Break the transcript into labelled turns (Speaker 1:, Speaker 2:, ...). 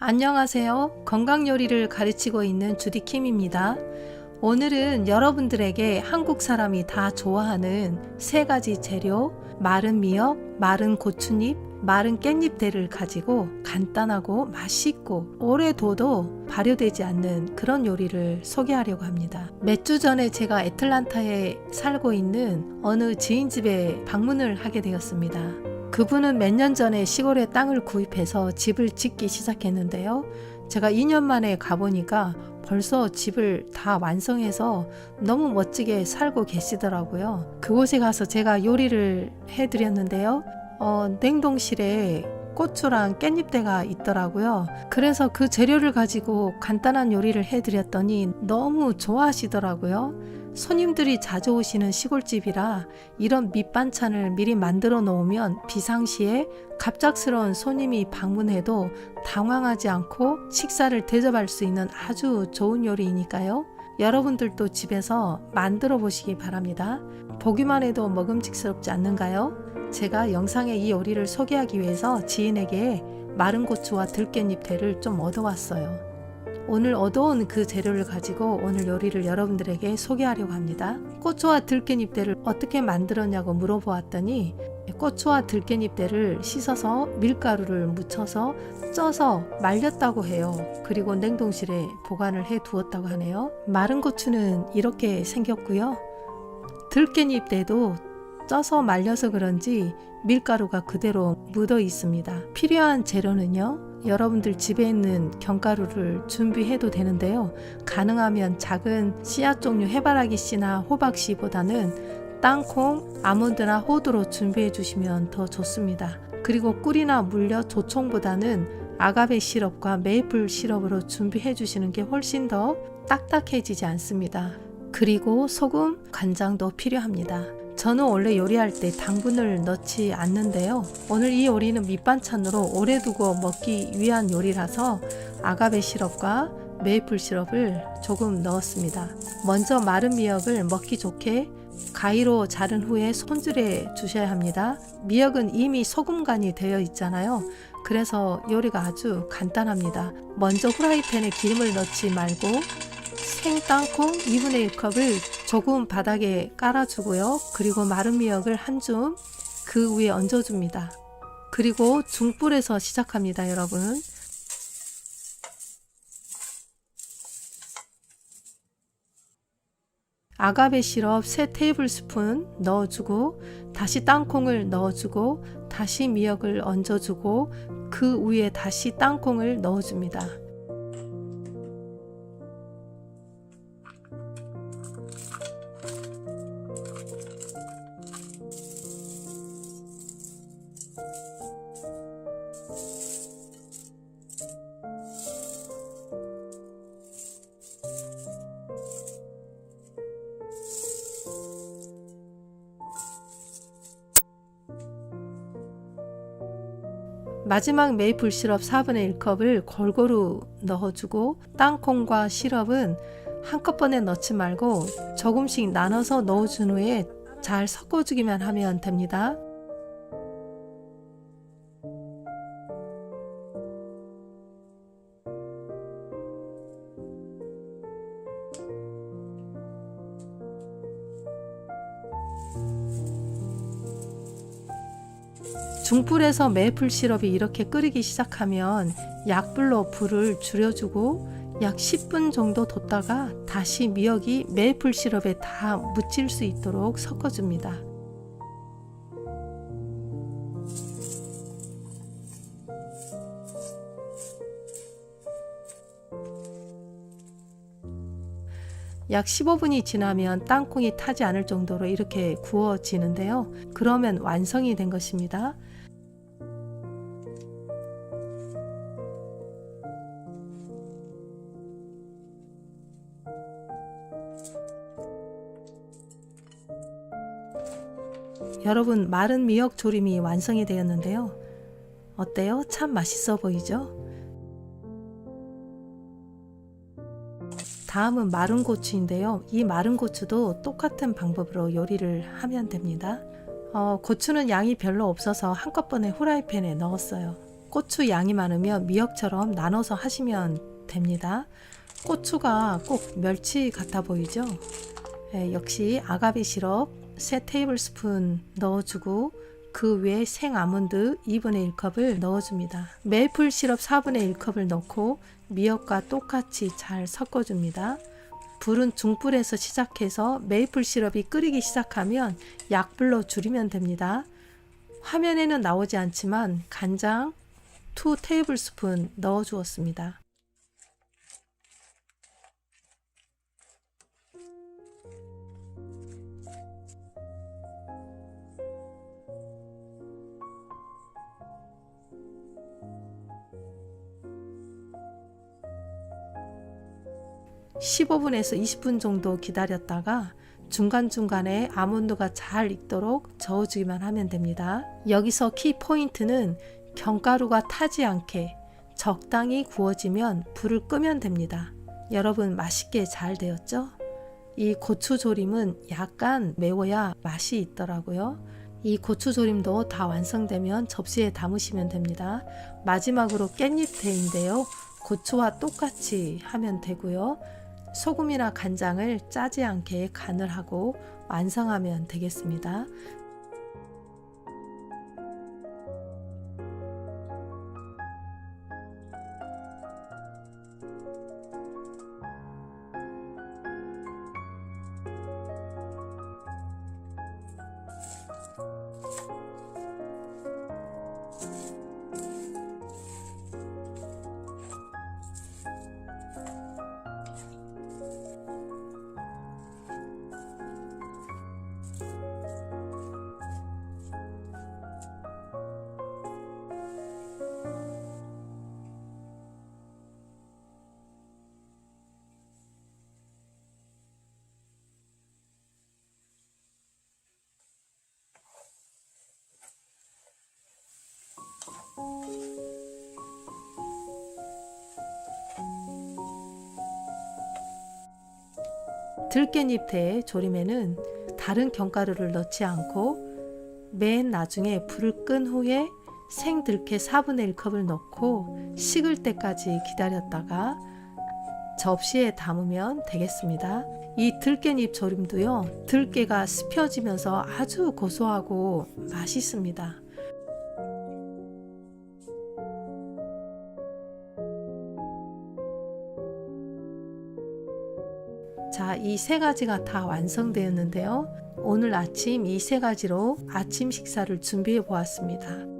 Speaker 1: 안녕하세요. 건강 요리를 가르치고 있는 주디킴입니다. 오늘은 여러분들에게 한국 사람이 다 좋아하는 세 가지 재료, 마른 미역, 마른 고추잎, 마른 깻잎대를 가지고 간단하고 맛있고 오래 둬도 발효되지 않는 그런 요리를 소개하려고 합니다. 몇 주 전에 제가 애틀란타에 살고 있는 어느 지인집에 방문을 하게 되었습니다. 그분은 몇 년 전에 시골에 땅을 구입해서 집을 짓기 시작했는데요. 제가 2년 만에 가보니까 벌써 집을 다 완성해서 너무 멋지게 살고 계시더라고요. 그곳에 가서 제가 요리를 해드렸는데요. 냉동실에 고추랑 깻잎대가 있더라고요. 그래서 그 재료를 가지고 간단한 요리를 해드렸더니 너무 좋아하시더라고요. 손님들이 자주 오시는 시골집이라 이런 밑반찬을 미리 만들어 놓으면 비상시에 갑작스러운 손님이 방문해도 당황하지 않고 식사를 대접할 수 있는 아주 좋은 요리이니까요. 여러분들도 집에서 만들어 보시기 바랍니다. 보기만 해도 먹음직스럽지 않는가요? 제가 영상에 이 요리를 소개하기 위해서 지인에게 마른 고추와 들깻잎대를 좀 얻어왔어요. 오늘 얻어온 그 재료를 가지고 오늘 요리를 여러분들에게 소개하려고 합니다. 고추와 들깻잎대를 어떻게 만들었냐고 물어보았더니 고추와 들깻잎대를 씻어서 밀가루를 묻혀서 쪄서 말렸다고 해요. 그리고 냉동실에 보관을 해 두었다고 하네요. 마른 고추는 이렇게 생겼고요. 들깻잎대도 쪄서 말려서 그런지 밀가루가 그대로 묻어 있습니다. 필요한 재료는요, 여러분들 집에 있는 견가루를 준비해도 되는데요. 가능하면 작은 씨앗 종류 해바라기 씨나 호박 씨보다는 땅콩, 아몬드나 호두로 준비해 주시면 더 좋습니다. 그리고 꿀이나 물엿, 조청보다는 아가베 시럽과 메이플 시럽으로 준비해 주시는 게 훨씬 더 딱딱해지지 않습니다. 그리고 소금, 간장도 필요합니다. 저는 원래 요리할 때 당분을 넣지 않는데요. 오늘 이 요리는 밑반찬으로 오래 두고 먹기 위한 요리라서 아가베 시럽과 메이플 시럽을 조금 넣었습니다. 먼저 마른 미역을 먹기 좋게 가위로 자른 후에 손질해 주셔야 합니다. 미역은 이미 소금간이 되어 있잖아요. 그래서 요리가 아주 간단합니다. 먼저 후라이팬에 기름을 넣지 말고 생땅콩 2분의 1컵을 조금 바닥에 깔아주고요. 그리고 마른 미역을 한 줌 그 위에 얹어줍니다. 그리고 중불에서 시작합니다, 여러분. 아가베 시럽 3테이블스푼 넣어주고 다시 땅콩을 넣어주고 다시 미역을 얹어주고 그 위에 다시 땅콩을 넣어줍니다. 마지막 메이플 시럽 4분의 1컵을 골고루 넣어주고 땅콩과 시럽은 한꺼번에 넣지 말고 조금씩 나눠서 넣어준 후에 잘 섞어주기만 하면 됩니다. 중불에서 메이플 시럽이 이렇게 끓이기 시작하면 약불로 불을 줄여주고 약 10분 정도 뒀다가 다시 미역이 메이플 시럽에 다 묻힐 수 있도록 섞어줍니다. 약 15분이 지나면 땅콩이 타지 않을 정도로 이렇게 구워지는데요. 그러면 완성이 된 것입니다. 여러분, 마른 미역 조림이 완성이 되었는데요. 어때요? 참 맛있어 보이죠? 다음은 마른 고추인데요. 이 마른 고추도 똑같은 방법으로 요리를 하면 됩니다. 고추는 양이 별로 없어서 한꺼번에 후라이팬에 넣었어요. 고추 양이 많으면 미역처럼 나눠서 하시면 됩니다. 고추가 꼭 멸치 같아 보이죠? 역시 아가베 시럽 3테이블스푼 넣어주고 그 위에 생아몬드 2분의 1컵을 넣어줍니다. 메이플 시럽 4분의 1컵을 넣고 미역과 똑같이 잘 섞어줍니다. 불은 중불에서 시작해서 메이플 시럽이 끓이기 시작하면 약불로 줄이면 됩니다. 화면에는 나오지 않지만 간장 2테이블스푼 넣어 주었습니다. (15분에서 20분) 정도 기다렸다가 중간중간에 아몬드가 잘 익도록 저어주기만 하면 됩니다. 여기서 키 포인트는 견가루가 타지 않게 적당히 구워지면 불을 끄면 됩니다. 여러분 맛있게 잘 되었죠? 이 고추조림은 약간 매워야 맛이 있더라고요. 이 고추조림도 다 완성되면 접시에 담으시면 됩니다. 마지막으로 깻잎대인데요. 고추와 똑같이 하면 되고요. 소금이나 간장을 짜지 않게 간을 하고 완성하면 되겠습니다. 들깻잎대 조림에는 다른 견가루를 넣지 않고 맨 나중에 불을 끈 후에 생들깨 4분의 1컵을 넣고 식을 때까지 기다렸다가 접시에 담으면 되겠습니다. 이 들깻잎 조림도요, 들깨가 씹혀지면서 아주 고소하고 맛있습니다. 자, 이 세 가지가 다 완성되었는데요. 오늘 아침 이 세 가지로 아침 식사를 준비해 보았습니다.